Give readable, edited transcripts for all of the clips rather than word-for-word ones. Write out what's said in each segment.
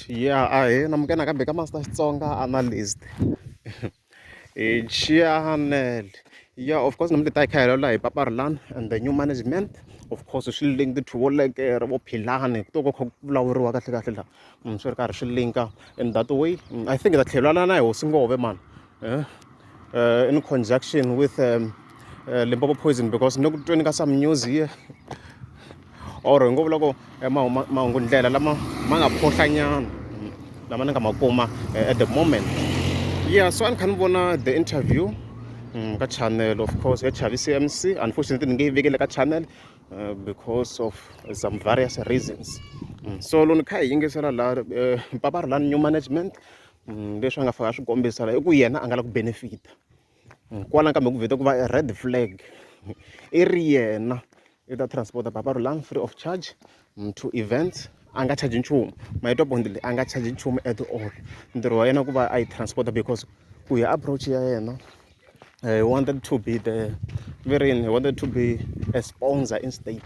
Yeah, namukena kambe ka Master Xitsonga analyst. Channel. Yeah, of course, namle tai khaelo la hi Papa Rhulani and the new management. Of course, swi linked to like vo Philani. To ko vulavuriwa kahle kahle la. Swi ri karhi swi linka in that way. I think that tlhelana na hi hosi ngove man. In conjunction with Limpopo poison because no tweni ka some news here or ngo vula ko mahungu ndlela lama ma nga phohlanyana lama ni nga ma kuma at the moment. Yeah, so I'm kind of wanna the interview ka channel, of course, HRV CMC. Unfortunately, I didn't get a channel because of some various reasons. So, lon kai yingisela la Papa Rhulani new management. Leswi nga fika swi kombisa la i ku yena a nga la ku benefit. Kwala kambe ku vita ku va a red flag. I ri yena i ta transporta Papa Rhulani free of charge to events. Anga charge nchumu maitwa bondile anga charge nchumu at all ntirho wa yena ku va a transporta because ku ya approach ya yena he wanted to be he wanted to be a sponsor in state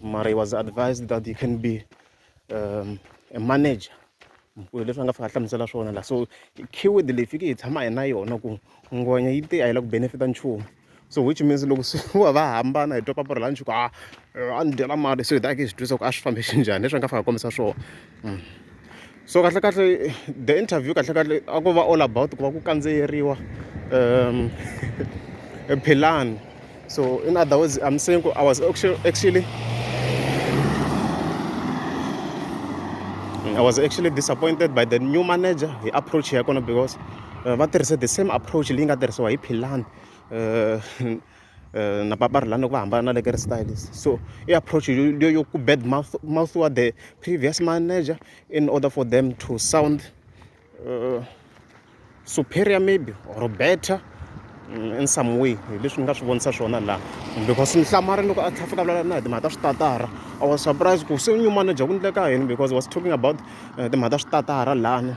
mara he was advised that he can be a manager ku leswi nga fika hlamusela swona la so keyword leyi fiki hi tshama hi na yona ku ngonya yi te a yi la ku benefita nchumu. So which means loko va hambana hi twa Papa Rhulani ku a ni dyela mali so hi ta ke hi swi twisa ku a swi fambe xinjhani leswi nga fika kombisa swona. So kahle kahle the interview kahle kahle a ko va all about ku va ku kandziyeriwa Philani. So in other words I'm saying I was actually disappointed by the new manager. He approached here because there is the same approach leyi nga tirhisiwa hi Philani na Papa Rhulani ku hambana le ka stylist. So I approach you ku bad mouth the previous manager in order for them to sound superior maybe or better in some way. Leswi nga swi vonisa swona la because ni hlamari loko a fika vulavula na hi timhaka ta switatara. I was surprised ku se new manager ku ndleka yini because he was talking about timhaka ta switatara lani.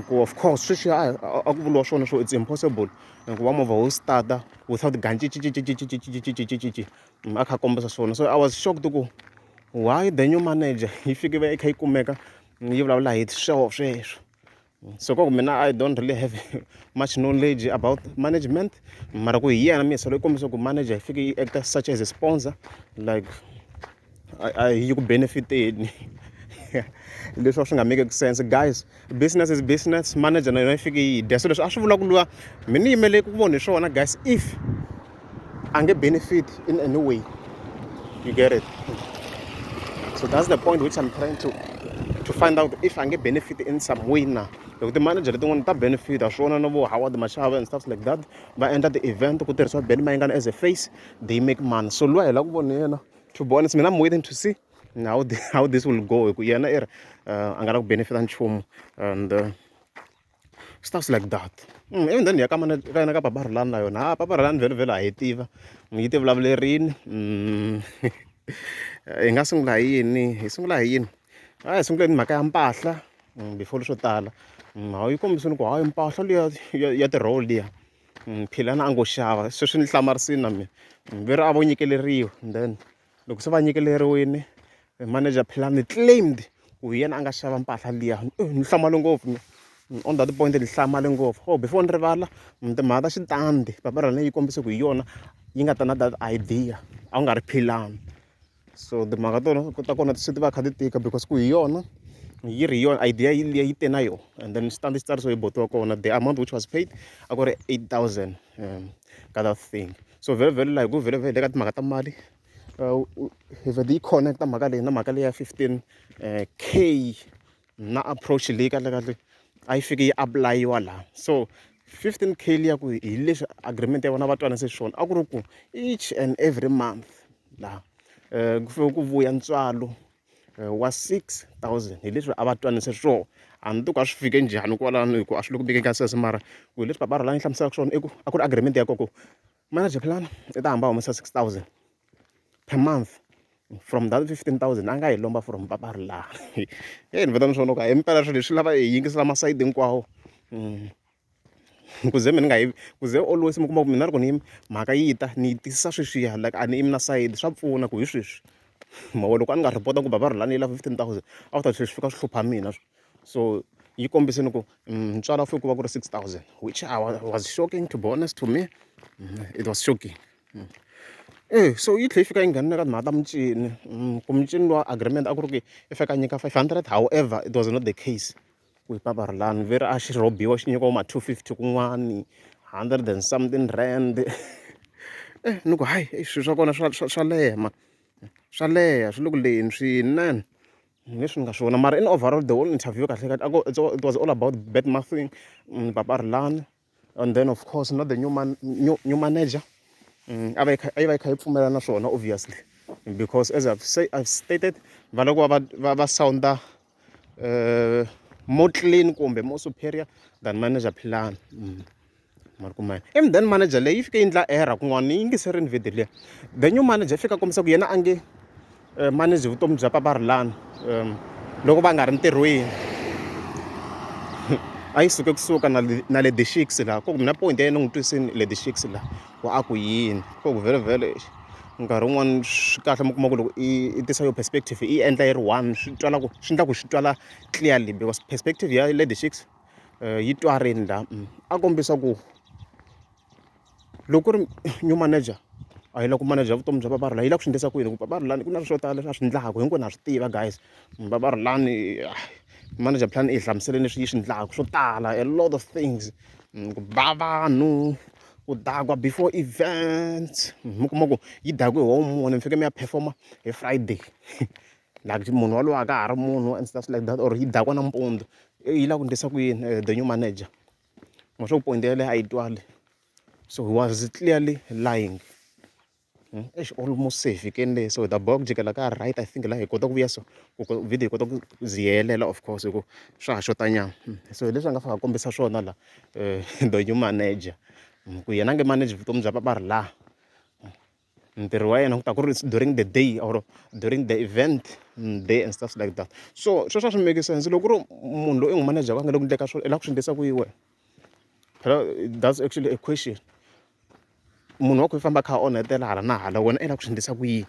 Of course sweswi a ku vuliwa swona so it's impossible ku va movha wo starta without ganci a kha kombisa swona. So I was shocked ku why the new manager yi fike va yi kha yi kumeka yi vulavula hi sweswo. So I don't really have much knowledge about management. Mara ku hi yena misa loyi kombisa ku manager hi fike yi act such as a sponsor like yi ku benefiteni. Leswi swi nga make sense guys. Business is business. Manager na yona yi fike yi dya so leswi a swi vula ku luwa mi ni yimele ku vona hi swona guys if a nge benefit in any way. You get it? So that's the point which I'm trying to find out if I get benefit in some way now. Because the manager don't want benefit. I show no how the machava and stuff like that. But end the event, there's what Ben Mangan as a face, they make man. So to be honest, I'm waiting to see now how this will go. I'm gonna benefit and stuff like that. Even then, you come and Papa Rhulani na Papa Rhulani very aitiva. Ngite vulavulerini. Hi nga sungula hi yini a hi sunguleni mhaka ya mpahla before swo tala hawu yi kombiseni ku hayi mpahla liya ya ti-role liya Philani a ngo xava sweswi ni hlamarisini na mina veri a vo nyikeleriwa then loko se va nyikeleriwini manager Philani claimed ku hi yena a nga xava mpahla liya ni hlamale ngopfu on that point ni hlamale ngopfu before ni rivala timhaka ta xitandi Papa Rhulani yi kombise ku hi yona yi nga ta na that idea a ku nga ri Philani. So the marathon ta kona ti va kha ti tika because ku hi yona yi ri yona idea yi te na yona and then stand start so hi botiwa kona the amount which was paid a ku ri 8,000 ka that thing. So very like ku very le ka timhaka ta mali hi vhete yi connecta mhaka leyi na mhaka leyi ya 15K na approach leyi kahle a yi fike yi applayiwa laha. So 15K liya ku hi leswi agreement ya vona va twanise swona a ku ri ku each and every month laha ku fike ku vuya ntswalo wa 6,000 hi leswi a va twanise swona hambi to ka swi fike njhani kwalano hi ku a swi le ku vekeni ka sweswo mara ku hi leswi Papa Rhulani hlamuselaka swona i ku a ku ri agreement ya kona ku manager Philani i ta hamba humesa 6,000 per month from that 15,000 a nga hi lomba from Papa Rhulani. Ni vita ni swona ku himpela swilo leswi lava hi yingisela masayiti hinkwawo ku ze mina ku ze always mi kuma ku mina loko ni mhaka yi ta ni yi tisisa sweswiya like a ni yimi na sayiti swa pfuna ku hi sweswi mavona loko a ni nga report ku baba Rhulani yi lava 15,000 a swi ta swi fika swi hlupha mina so yi kombiseni ku ntswalo fike ku va ku ri 6,000 which was shocking to be honest to me. It was shocking. So yi tlhe yi fika yi nghenile ka timhaka ta mucini ku mucini wa agreement a ku ri ku i fika nyika 500 however it was not the case ku hi papa Rhulani veri a xi rhobiwa xi nyikiwa ma 250 kun'wani 100 and something rand ni ku hayi swilo swa kona swa leha swa leha swi le ku leheni swinene leswi ni nga swona mara in overall the whole interview kahle kahle it was all about bad mouthing papa Rhulani and then of course not the new manager a va yi kha yi pfumela na swona obviously because as I've stated va loko va sounda more clean kumbe more superior than manager Philani. Even then manager leyi yi fike yi endla error kun'wana yi nge se ri ni video liya the new manager i fika kombisa ku yena a nge manage vutomi bya papa Rhulani loko va nga ri ntirhweni a yi suke kusuka na le the shiks laha ku na point ya yena n'wi twisini le the shiks laha ku a ku yini ku vhele nkarhi wun'wani swi kahle mi kuma ku loko i tisa yo perspective i endla yi ri one swi twala ku swi endla ku swi twala clearly because perspective ya le the shiks yi twarini laha a kombisa ku loko ku ri new manager a yi lava ku manager vutomi bya papa Rhulani yi lava ku swi endlisa ku yini ku papa Rhulani ku na swo tala leswi a swi endlaka hinkwenu na swi tiva guys papa Rhulani manager Philani i hi hlamuseleni leswi yi swi endlaka swo tala a lot of things ku ba vanhu ku dakwa before events mi kuma ku yi dakwe hi wun'we mi fike mi ya performa hi Friday like munhu walowo a ka ha ri munhu and stuff like that or yi dakwa nampundzu yi lava ku endlisa ku yini the new manager ma swo point yaleyo a yi twali so he was clearly lying. It's almost safe fikeni le so the box jikela ka right I think laha hi kota ku vuya so video hi kota ku ziyelela of course hi ku swa ha xotanyana so hi leswi a nga fika kombisa swona la the new manager ku yena a nge manage vutomi bya papa Rhulani ntirho wa yena ku ta ku ri during the day or during the event day and stuff like that so sweswo swi make sense loko ku ri munhu loyi i n'wi manager a nga le ku endleka swona i lava ku swi endlisa ku yiwe that's actually a question munhu wa ku i famba kha a onhetela hala na hala wena i lava ku swi endlisa ku yini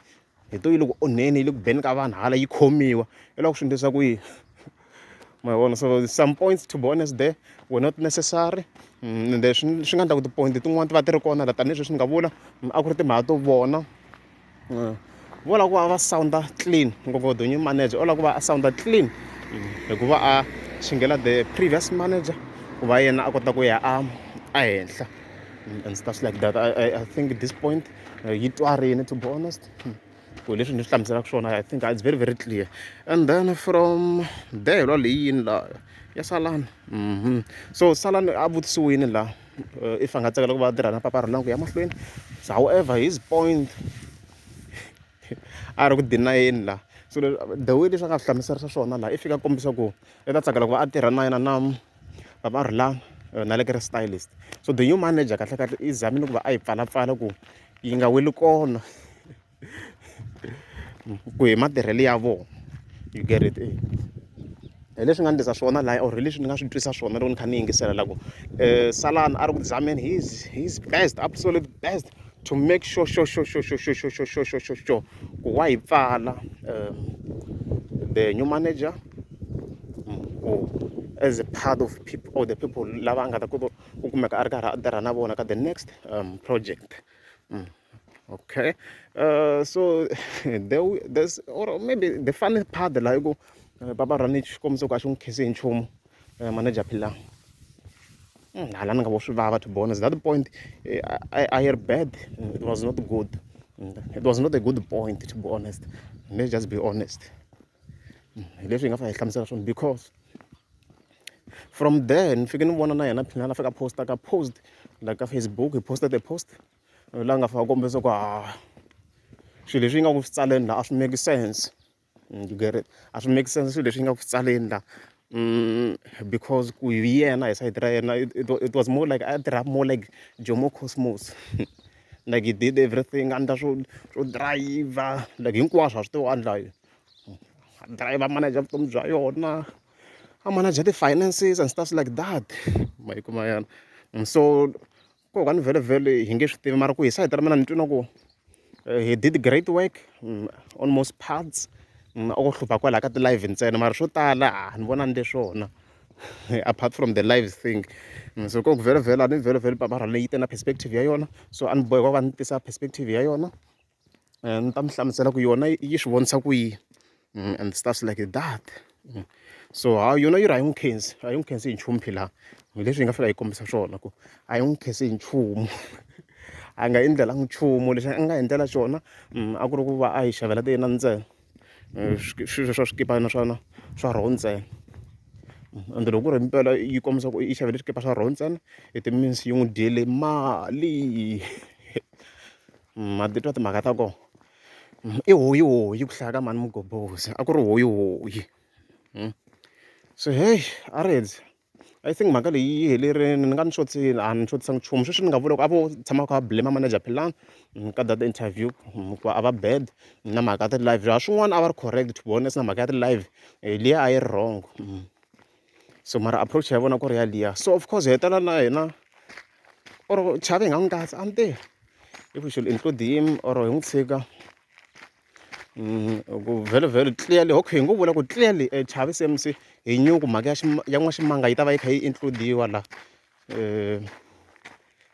hi to yi loko onheni yi le ku beni ka vanhu hala yi khomiwa i lava ku swi endlisa ku yini ma vona so some points to be honest there were not necessary ende swi nga endla ku ti-point tin'wani ti va ti ri kona la tanihileswi ni nga vula a ku ri timhaka to vona vo lava ku va va sounda clean ngopfu the new manager o lava ku va a sounda clean hikuva a chingela the previous manager ku va yena a kota ku ya a henhla and stuff like that I think at this point yi twarini to be honest ku leswi ni swi hlamuselaka swona I think it's very very clear and then from there lo leyi yini la ya Salani so Salani a vutisiwini la if a nga tsakela ku va tirha na papa Rhulani ku ya mahlweni so however his point a ri ku denyeni la so the way leswi a nga swi hlamuserisa swona la i fika kombisa ku i ta tsakela ku va a tirha na yena na papa Rhulani na le ka ri stylist so the new manager kahle kahle i zamile ku va a yi pfalapfala ku yi nga weli kona ku hi matirhelo ya vona you get it hi leswi nga endlisa swona laha or hi leswi ni nga swi twisa swona loko ni kha ni yingisela la ku Salani a ri ku zameni his best absolute best to make sure ku wa hi pfala the new manager as a part of people or the people lava nga ta ku kumeka a ri karhi a tirha na vona ka the next project okay so there's or maybe the funny part la hi ku papa Rhulani xikombiso ku a xi n'wi khese hi nchumu manager Philani hala ni nga vo swi vava to be honest that point I hear bad it was not good it was not a good point to be honest let's just be honest hi leswi hi nga fa hi hlamusela swona because from there ni fike ni vona na yena Philani a fika posta ka post like ka Facebook he posted a post laha nga fika kombisa ku swilo leswi yi nga ku swi tsaleni la a swi make sense you get it a swi make sense swilo leswi yi nga ku swi tsaleni la because ku hi yena hi side ra yena it was more like a tirha more like Jomo Cosmos like he did everything andla swo driver like hinkwaswo a swi tiwa andla driver manager vutomi bya yona a manager the-finances and stuff like that ma yi kuma yana so ko ka ni vhele hi nge swi tivi mara ku hi side ra mina ni twi na ku he did great work almost parts a ko hlupha kwala ka ti-live ntsena mara swo tala ni vona ni leswona apart from the live thing. So ko vhele a ni vhele papa Rhulani yi te na perspective ya yona, so a ni boheka va ni tisa perspective ya yona ni ta mi hlamusela ku yona yi swi vonisa ku yini and stuff like that. So yona yi ri a yi n'wi khensi hi nchumu Philani, hi leswi hi nga fika hi kombisa swona ku a yi n'wi khensi hi nchumu a nga endlelangi nchumu. Lexi a nga endlela xona a ku ri ku va a hi xavela ti yena ntsena swilo swa swikipana swa roho ntsena, ende loko ku ri mpela yi kombisa ku i xavele swikipa swa roho ntsena it means yi n'wi dyele mali ma titwa timhaka ta kona. I hoyi ku hlaya ka mani mugobozi, a ku ri hoyi. So hey Areds, I think mhaka leyi yi helerile, ni nga ni xotsini a ni xotisangi nchumu. Sweswi ni nga vula ku a vo tshama kha va blame manager Philani ka that interview ku a va bad na mhaka ya ti-live. Swin'wana a va ri correct to be honest na mhaka ya ti-live liya a yi ri wrong. So mara approach ya vona ku ri yaliya, so of course hi hetela na hina or Chavi hi nga n'wi katsi a ni tirhi if we should include him or hi n'wi tshika ku vhele clearly okay hi ngo vula ku clearly Chavi CMC hi nyuku mhaka ya n'waximanga yi ta va yi kha yi includiwa la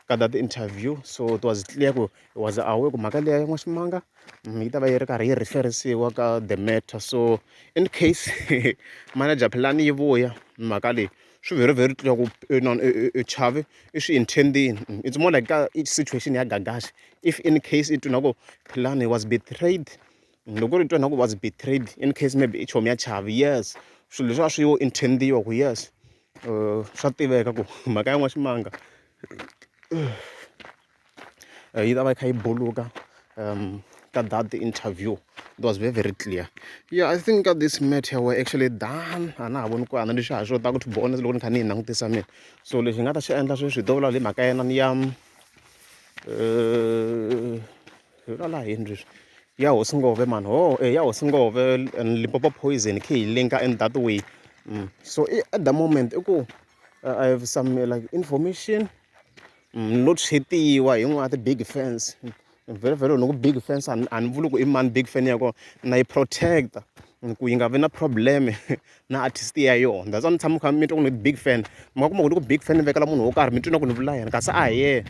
ka that interview. So it was clear ku it was aware ku mhaka leya ya n'waximanga yi ta va yi ri karhi yi referisiwa ka the matter. So in case manager Philani yi vuya mhaka leyi swi very clear ku Chavi i swi intendini. It's more like ka situation ya Gagashi, if in case i twi na ku Philani was betrayed, loko ri twa na ku was betrayed in case maybe i chomi ya Chavi, yes swilo leswi a swi yo intendiwa ku yes swa tiveka ku mhaka ya n'waximanga yi ta va yi kha yi buluka ka that interview. It was very clear. Yeah, I think this matter were actually done. A na ha voni ku a na lexi ha xota ku to be honest loko ni kha ni yi langutisa mina. So lexi hi nga ta xi endla sweswi hi to vulavula hi mhaka ya yena ni ya hi vulavula hi yini leswi ya Hosingove man, ya Hosingove and Limpopo poison khe hi linka in that way. So at the moment i ku I have some like information not chetiwa hi n'wana wa ti-big fans very loko big fans a ni vuli ku i mani big fan ya kona na yi protecta ku yi nga vi na problem na artist ya yona. That's why ni tshama kha mi twa ku ni big fan, mi nga kuma ku ni ku big fan ni vekela munhu wo karhi mi twi na ku ni vula yena kasi a hi yena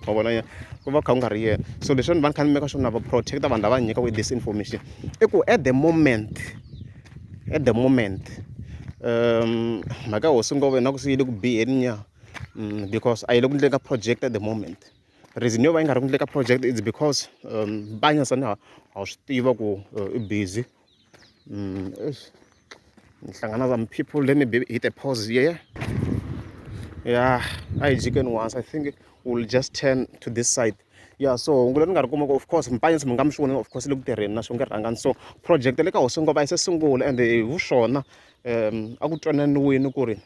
ma vona ku va kha ku nga ri yena. So leswi ni va ni kha ni meka sure na va protecta vanhu lava nyika with this information i ku at the moment mhaka ya Hosingove na ku se yi le ku biheni nya because a yi le ku endleni ka project at the moment. Reason yo va yi nga ri ku endleni ka project is because banyasani ha swi tiva ku i busy. Ni hlangana some people, let me hit a pause here. Yeah, a hi jikeni once, I think we'll just turn to this side. Yeah, so hungu leri ni nga ri kuma ku of course mpanyasi mi nga mi swi voni of course le ku tirheni na swi nge rhangani. So project le ka Hosingove a yi se sungula and hi swona a ku twananiwini ku ri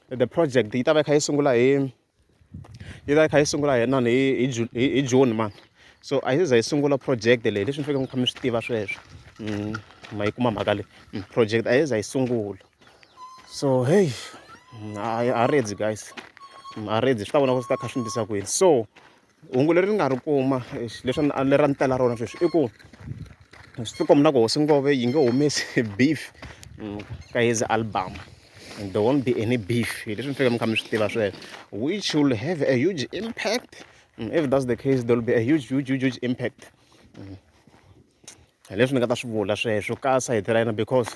the project yi ta va yi kha yi sungula hi hi June man. So a yi za yi sungula project leyi, leswi ni fanekele mi kha mi swi tiva sweswo ma yi kuma mhaka leyi project a yi za yi sungula. So hey a redzi guys, a redzi swi ta vona ku swi ta kha swi ndlisa ku yini. So hungu leri ni nga ri kuma leswi leri a ni tela rona sweswi i ku swi tikomba na ku Hosingove yi nge humesi beef ka his album, and there won't be any beef. Hi leswi ni fanekele mi kha mi swi tiva sweswo, which will have a huge impact. If that's the case, there will be a huge impact. Hi leswi ni nga ta swi vula sweswo ka sayiti ra yena because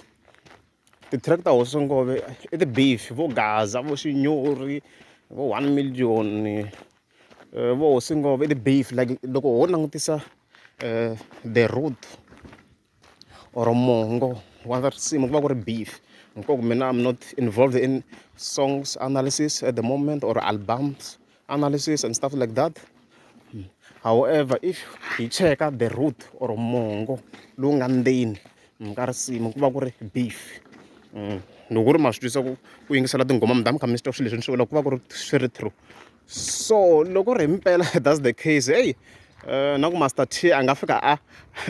ti-track ta Hosingove i ti-beef vo Gaza vo Xinyori vo 1 million vo Hosingove i ti-beef like loko ho langutisa the root or mongo wa risimu ku va ku ri beef. Nkoku mina I'm not involved in songs analysis at the moment or albums analysis and stuff like that. However, if hi cheka the root or mongo lowu nga ndzeni ka risimu ku va ku ri beef, loko ku ri ma swi twisa ku yingisela tinghoma mi ta mi kha mi swi twa swilo leswi ni swi vulaka ku va ku ri swi ri true. So loko ri himpela that's the case, hey na ku Master T a nga fika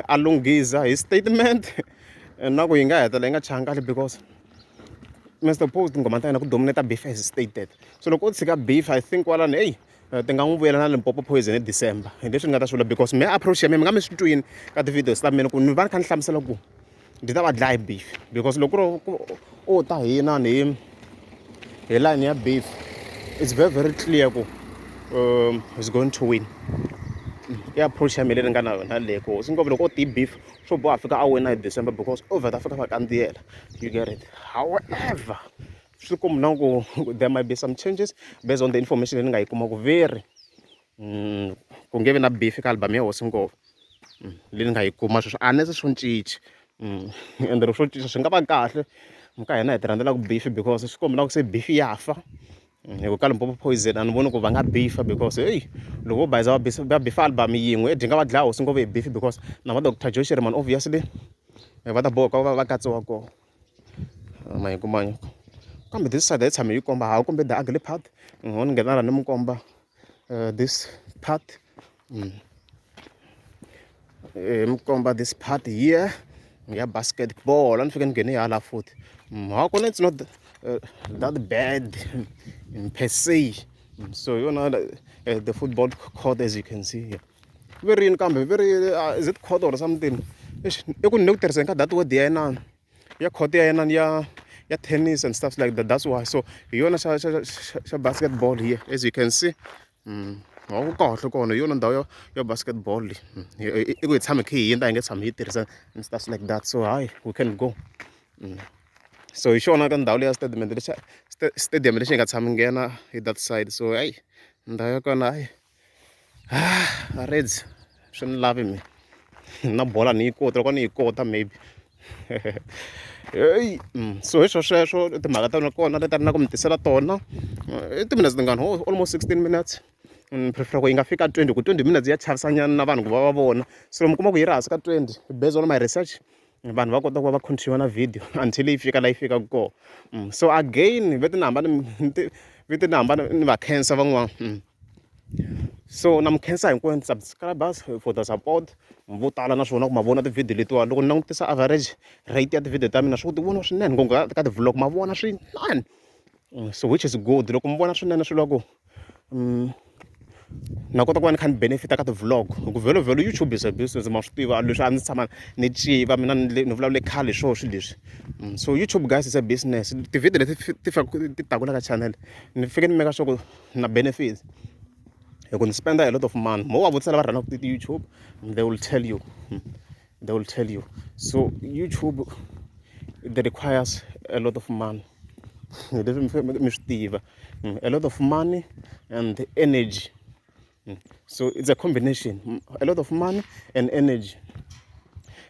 a lunghisa hi statement na ku yi nga hetela yi nga changi kahle because Mr Post tinghoma ta yena ku dominate beef as stated. So loko u tshika beef I think kwalani hey ti nga n'wi vuyela na Limpopo poison hi December hi leswi ni nga ta swivula because me approach ya mina mi nga mi swi twini ka ti-videos ta mina ku ni va ni kha ni hlamusela ku ndi ta va dlaya hi beef because loko o ta hina ni hi line ya beef it's very very clear ku is going to win i approach ya mina leyi ni nga na yona leyi ku swi ngopfu loko o ti beef swo boha fika a wina hi December because over ta fika va kandziyela you get it however swi kombi na ku there might be some changes based on the information leyi ni nga yi kuma ku very ku nge vi na beef ka album ya hosi ngopfu leyi ni nga yi kuma sweswo a ni se swo cinci ende loko swo cinca swi nga va kahle ka hina hi ti rhandzelaku beef because swi kombi na ku se beef ya fa hi ku ka Limpopo poison a ni voni ku va nga beefa because hey loko vo bayiza va beefa album yin'we i nga va dlaya hosi ngopfu hi beef because na va Dr Joe Sherman obviously va ta boha ka va katsiwa kona ma yi kumanya kambe this side yi tshame yi komba ha kumbe the ugly part ni nghena laha ni mi komba this part mi komba this part here ya basketball a ni fike ni nghene hala futhi ha kona it's not that bad per se so you know the football court as you can see here very kambe very is it court or something i ku ni le ku tirhiseni ka that word ya yena ya court ya yena ya tennis and stuff like that that's why so hi yona xa basketball here as you can see ku kahle kona hi yona ndhawu ya basketball i ku hi tshame khe hi yendla hi nge tshame hi tirhisa and stuff like that so hi we can go so hi xona ka ndhawu leya stadium lexi hi nga tshami nghena hi that side so hayi ndhawu ya kona hayi reds swi ni lavi mi na bola ni yi koti loko ni yi kota maybe hey so hi sweswo timhaka ta kona leti a ri na ku mi tisela tona i timinutes tingani almost 16 minutes ni prefer ku yi nga fika 20 ku 20 minutes ya chavisanyana na vanhu ku va va vona so mi kuma ku yi ri hansi ka 20 based on my research vanhu va kota ku va va continue na video until yi fika laha yi fikaka kona so again viti ni hambana ni va khensa van'wana so na mi khensa hinkwenu subscribers for the support vo tala naswona ku ma vona ti-video letiwa loko ni langutisa average rate ya ti-video ta mina swi ku ti vona swinene ngopfu ka ti-vlog ma vona swinene so which is good loko mi vona swinene swilo ku na kota ku va ni kha ni benefita ka ti-vlog hi ku vhelovhelo YouTube is a business ma swi tiva leswi a ndzi tshama ni civa mina ni vulavule khale hi swona swilo leswi so YouTube guys is a business ti-video leti ti taka la ka channel ni fike ni meka sure ku na benefit hi ku ni spend a lot of money mo wa vutisela va rhanaka ti-YouTube they will tell you so YouTube it requires a lot of money leswi mi swi tiva a lot of money and energy so it's a combination a lot of money and energy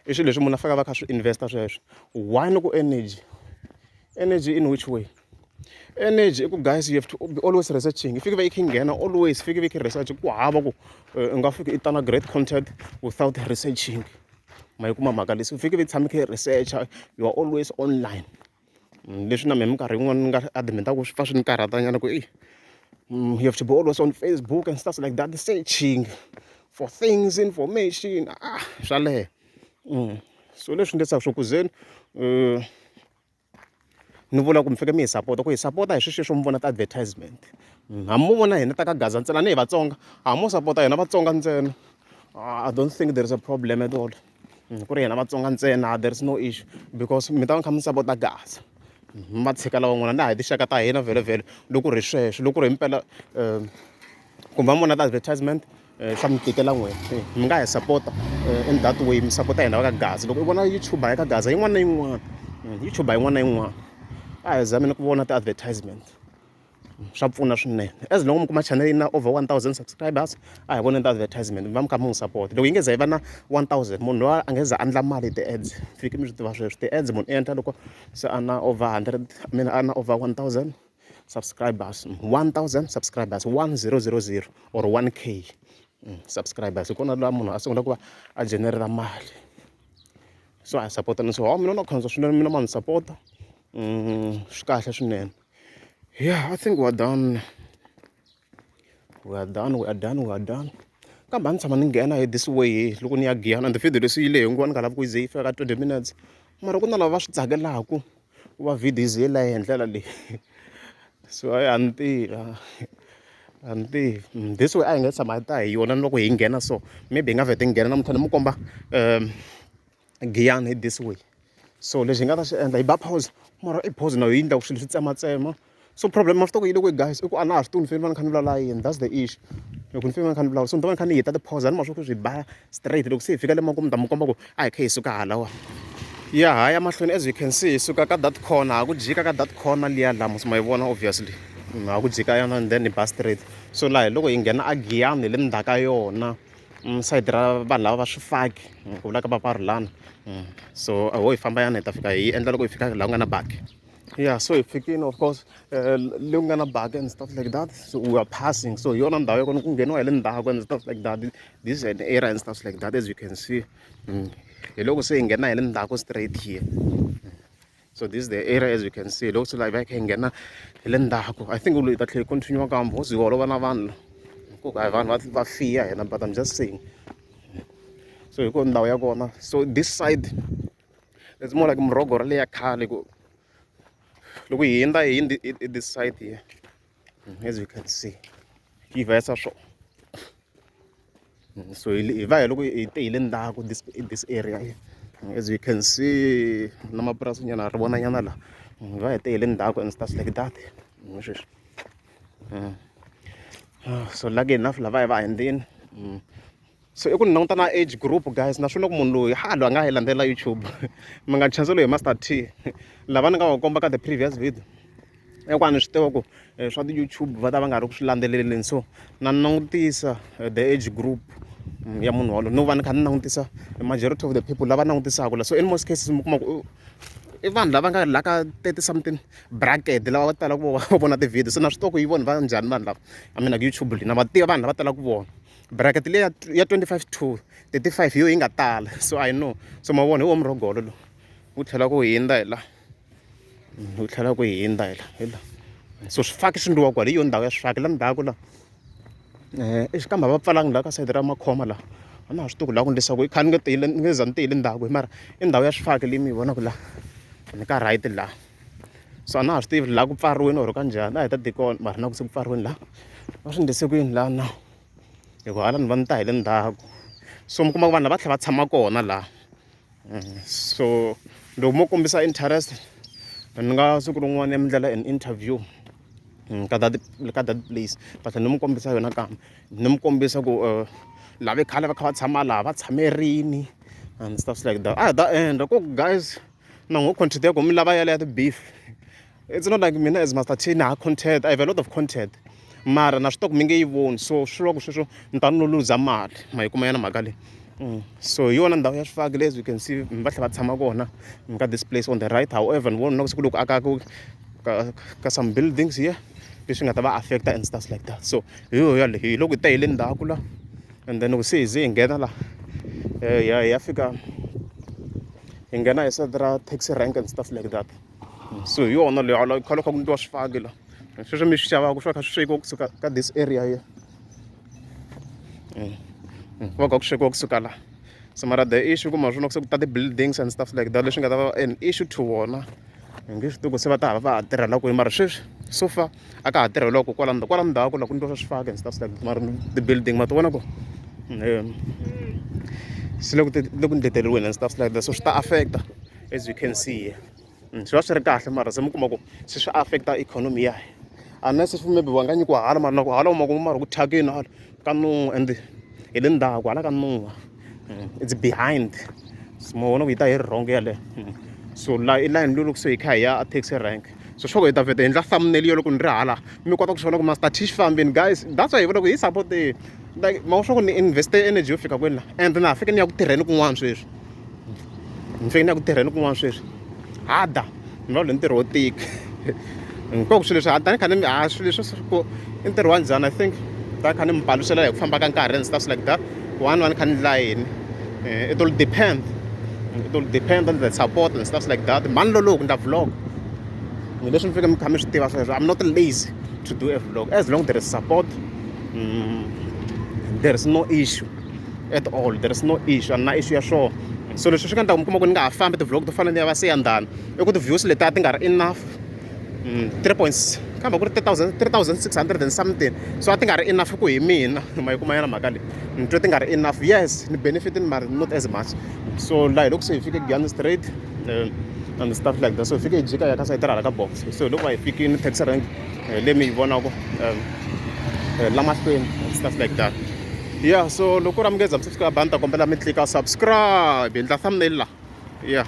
i swilo leswi munhu a faka va kha swi investa sweswo why ni ku energy in which way energy ku guys you have to be always researching if va yi kha nghena always fike vi kha research ku hava ku nga fika i ta na great content without researching ma yi kuma mhaka leswi fike vi tshame kha research you are always online leswi na mehe minkarhi yin'wana ni nga admita-ku swi fa swi ni karhatanyana ku you have to be always on Facebook and stuff like that searching for things information swa leha so leswi ndletsaka swo ku zeni ni vula ku mi fike mi hi sapota ku hi sapota hi sweswo mi vona ti-advertisement hambi mo vona hina ta ka Gaza ntsena ni hi Vatsonga hambi mo sapota hina Vatsonga ntsena I don't think there is a problem at all ku ri hina Vatsonga ntsena there is no issue because mi ta va kha mi sapota Gaza mi va tshika lava n'wana na hi tinxaka ta hina vhelovhelo loko ri sweswo loko ri himpela kumbe mi vona ti-advertisement swa mi tikela n'wina mi nga hi sapota in that way mi sapota hina va ka Gaza loko i vona YouTube ya ka Gaza yin'wana na yin'wana YouTube yin'wana na yin'wana a hi zameni ku vona ti-advertisement swa pfuna swinene as long mi kuma channel yi na over 1000 subscribers a hi voni ti-advertisement mi va mi kha mi n'wi support loko yi nge za yi va na 1000 munhu loyi a nge za a endla mali hi ti-ads fike mi swi tiva sweswo ti-ads munhu endla loko se a na over 100 I mean a na over 1000 subscribers 1000 subscribers 1000 or 1k subscribers hi kona laha munhu a sungula ku va a generate mali so a hi sapotani so mina na khonza swinene mina ma ni sapota swi kahle swinene yeah I think we're done kambe a ni tshama ni nghena hi this way loko ni ya giyana and video leswi yi lehe ngopfu ni nga lavi ku yi ze yi fika ka 20 minutes mara ku na lava va swi tsakelaku ku va video yi ze yi lehe hi ndlela leyi so a ni tirha and this way a hi nge tshama hi ta hi yona loko hi nghena so maybe hi nga vhete nghena namuntlha ni mu komba giyani this way so lexi hi nga ta xi endla hi ba pause mara i pause na hi endla ku swilo swi tsematsema so problem after ku yi loko guys i ku a na ha swi tivi ni fanele va ni kha ni vulavula yini that's the issue loko ni fanele va ni kha ni vulavula so ni ta va ni kha ni hita ti-pause a ni ma swi ku swi ba straight loko se hi fika le makumu ni ta mu komba ku a hi kha hi suka halawa ya ha ya mahlweni as you can see hi suka ka that corner ha ku jika ka that corner liya laha musi ma yi vona obviously ha ku jika yana and then hi ba straight so laha loko hi nghena a giyani hi le ndzhaku ka yona sayiti ra vanhu lava va swifaki ku vulaka papa Rhulani so ho hi famba yana hi ta fika hi endla loko hi fika laha ku nga na baki yeah so hi fikile of course leyi ku nga na baki and stuff like that so we are passing so hi yona ndhawu ya kona ku ngheniwa hi le ndzhaku and stuff like that this is an area and stuff like that as you can see hi loko se hi nghena hi le ndzhaku straight here so this is the area as you can see loko se laha hi va hi kha hi nghena hi le ndzhaku I think hi ta tlhela hi continue kambe because hi holova na vanhu ku ka vanhu va fiya hina but I'm just saying so hi kona ndhawu ya kona so this side it's more like murhogo ra leya khale ku loko hi hindza hi this side here as you can see yi vesa swo so hi va hi loko hi te hi le ndzhaku this area here as you can see na mapurasi nyana ri vona nyana laha hi va hi te hi le ndzhaku and stuff like that sweswi so lucky enough lava hi va hindzini so i ku ni languta na age group guys na swi loko munhu loyi loyi a nga hi landzela YouTube mi nga chanceli hi Master T lava ni nga va komba ka the previous video eku a ni swi tiva ku swa ti-YouTube va ta va nga ri ku swi landzeleleni so na langutisa the age group ya munhu walowo no va ni kha ni langutisa majority of the people lava langutisaka la so in most cases mi kuma ku i vanhu lava nga la ka 30 something bracket lava va talaka va vona ti-video so na swi tiva ku yi vona va njhani vanhu lava I mean like YouTube leyi na va tiva vanhu lava talaka ku vona bracket leyi ya 25 to 35 hi yo yi nga tala so I know so ma vona hi wo murhogolo lowu wu tlhela ku hindza hi laha wu tlhela ku hindza hi laha so swifaki swi ndliwa kwala hi yo ndhawu ya swifaki la ndzhaku laha exikambe va pfalanga laha ka sayiti ra makhoma laha a na ha swi tivi ku laha ku endlisa ku i kha ni nge za ni te hi le ndzhaku mara i ndhawu ya swifaki leyi mi yi vonaka laha ni ka right laha so a na ha swi tivi laha ku pfariwini or ka njhani a hi ta tikona mara na ku se ku pfariwini laha va swi endlise ku yini laha na hi ku hala ni va ni ta hi le ndzhaku so mi kuma ku vanhu lava tlhela va tshama kona laha so loko mo kombisa interest ni nga siku rin'wana ya mi ndlela an interview ka that place but ni mu kombisa yona kambe ni mu kombisa ku lava khale va kha va tshama laha va tshame rini and stuff like that ta endla ku guys na ngo content ya ku mi lava yale ya ti-beef it's not like mina as Master T na ha content I have a lot of content mara na swi tiva ku mi nge yi voni so swi vula ku sweswo ni ta no luza mali ma yi kuma yana mhaka leyi so hi yona ndhawu ya swifaki leyi as you can see mi va tlhela va tshama kona ka this place on the right however ni vona na ku siku loko akaku ka some buildings here leswi nga ta va affecta and stuff like that so hi yo yaleyo hi loko hi ta hi le ndzhaku la and then loko se hi ze hi nghena laha hi ya fika hi nghena hi side ra taxi rank and stuff like that so hi yona leyo ala kha loko ku ndliwa swifaki la sweswo mi swi xavaka swi va kha swi swekiwa kusuka ka this area here ku va kha ku swekiwa kusuka laha so mara the issue kuma swona ku se ku ta ti-buildings and stuff like that leswi nga ta va an issue to vona hi nge swi tivi ku se va ta hava va ha tirhela kwini mara sweswi so far a ka ha tirheliwa ku kwala ndzhaku la ku ndliwa swa swifaki and stuff like that mara ti-building ma ti vona ku se loko ni leteriwini and stuff like that so swi ta affecta as you can see here swi va swi ri kahle mara se mi kuma ku se swi affecta economy ya unless if maybe va nga nyikiwa hala mara loko hala uma kuma mara ku thyakini hala ka nun'we and hi le ndzhaku hala ka nun'we it's behind so ma vona ku hi ta hi ri wrong yaleyo so la i line leyi loko se hi kha hi ya a taxi rank so swo hi ta vheta hi endla thumbnail yo loko ni ri hala mi kota ku swi vona ku Master T xi fambeni guys that's why hi vona ku hi support like ma swa ku ni investe energy yo fika kwini la and na fika ni ya ku tirheni kun'wana sweswi ni fika ni ya ku tirheni kun'wana sweswi hada ni va le ntirho wo tika hinkwako swilo leswi tani kha ni swilo leswi ku i ntirho wa njhani I think tani kha ni mi palusela hi ku famba ka nkarhi and stuff like that one kha ni layeni it will depend on the support and stuff like that mani loloku nda vlog leswi mi fika mi kha mi swi tiva sweswo I'm not lazy to do a vlog as long there is support there is no issue at all there is no issue and na issue ya sure so leswi swi nga endlaka mi kuma ku ni nga ha fambi ti-vlog to fana ni ya va se yandhani i ku ti-views letiya ti nga ri enough kambe ku ri 3,600 and something, so a ti nga ri enough ku hi mina ma yi kuma yana mhaka leyi ni twe ti nga ri enough. Yes ni benefiting mara not as much. So laha loko se hi fike Giyani straight and stuff like that, so hi fike hi jika hi ya ka sayiti hala ka box. So loko hi fikini taxi rank leyi mi yi vonaka la mahlweni and stuff like that. Yeah, so loko ra mi nge za mi subscribe ni ta kombela mi tlika subscribe hi endla thumbnail la. Yeah.